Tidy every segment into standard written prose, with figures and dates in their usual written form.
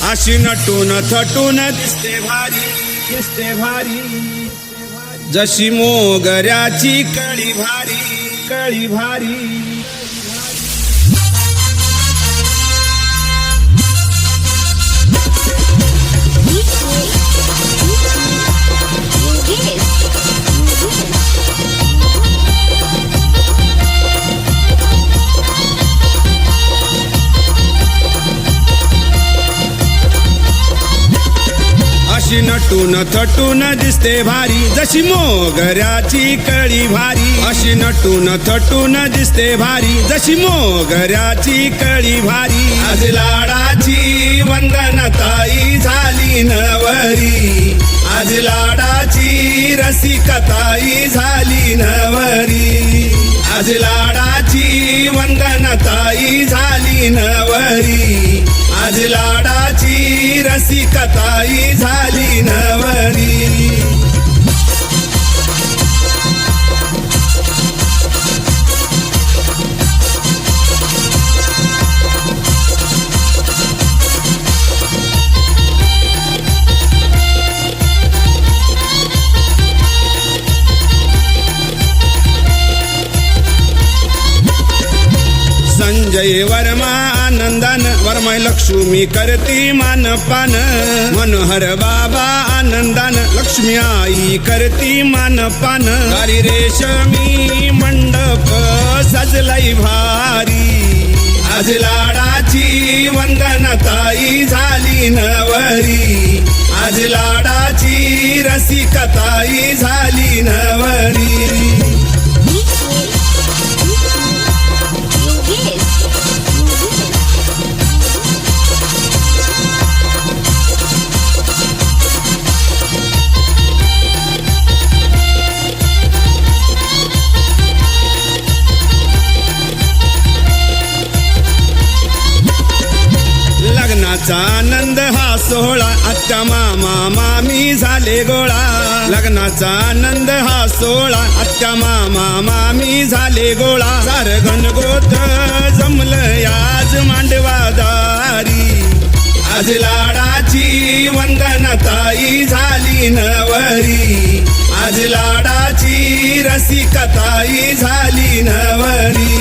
अशी नटून थटून दिसते भारी, दिसते भारी, जशी मोगऱ्याची कळी भारी, कळी भारी. अशी नटून थटून दिसते भारी, जशी मोगऱ्याची कळी भारी. अशी नटून थटून दिसते भारी, जशी मोगऱ्याची कळी भारी. आज लाडाची वंदनताई झाली नवरी, आज लाडाची रसिकताई झाली नवरी. आज लाडाची वंदनताई झाली नवरी, आज लाडाची रसिकताई झाली नवरी. संजय वर्मा आनंदान, वर्मा लक्ष्मी करती मानपान. मनोहर बाबा आनंदान, लक्ष्मी आई करती मानपान. गारी रेशमी मंडप सजलाई भारी, आज लाडाची वंदनताई झाली नवरी, आज लाडाची रसिकताई झाली नवरी. लग्नाचा आनंद हा सोहळा, आत्या मामा मामी झाले गोळा. लग्नाचा आनंद हा सोहळा, आत्या मामा मामी झाले गोळा. सार घनगोत जमलं आज मांडवादारी, आज लाडाची वंदनताई झाली नवरी, आज लाडाची रसिकताई झाली नवरी.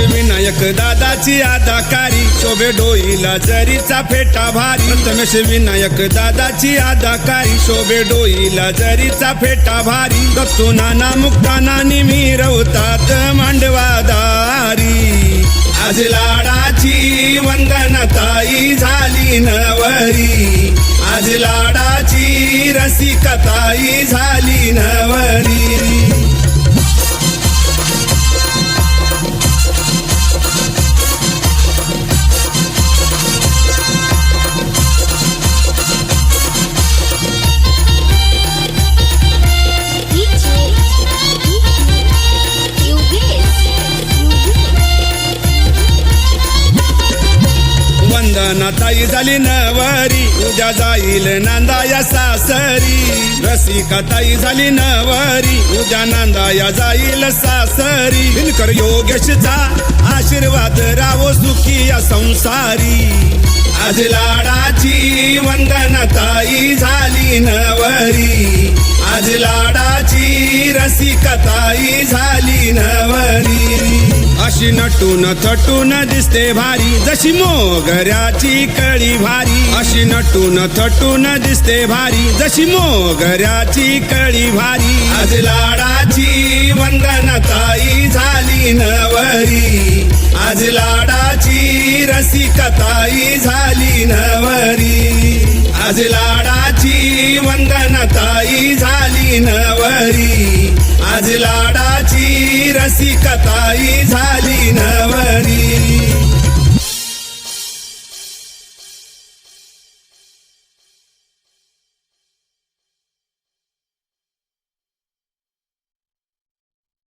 विनायक दादाची अदाकारी, शोभे डोईला जरीचा फेटा भारी. प्रथमेश विनायक दादाची अदाकारी, शोभे डोईला जरीचा फेटा भारी. दत्तू नाना मुक्ताना निमिरवतात मांडवादारी, आज लाडाची वंदनताई झाली नवरी, आज लाडाची रसिकताई झाली नवरी. वंदनताई झाली नवरी, उद्या जाईल नांदाया सासरी. रसिकताई झाली नवरी, उद्या नांदाया जाईल सासरी. दिनकर योगेशचा आशीर्वाद रावो सुखी या संसारी, आज लाडाची वंदनताई झाली नवरी, आज लाडाची रसिकताई झाली नवरी. अशी नटून थटून दिसते भारी, जशी मोगऱ्याची कळी भारी. अशी नटून थटून दिसते भारी, जशी मोगऱ्याची कळी भारी. आज लाडाची वंदनताई झाली नवरी, आज लाडाची रसिकताई झाली नवरी, आज लाडाची वंदनताई झाली नवरी, आज लाडाची रसिकताई झाली नवरी.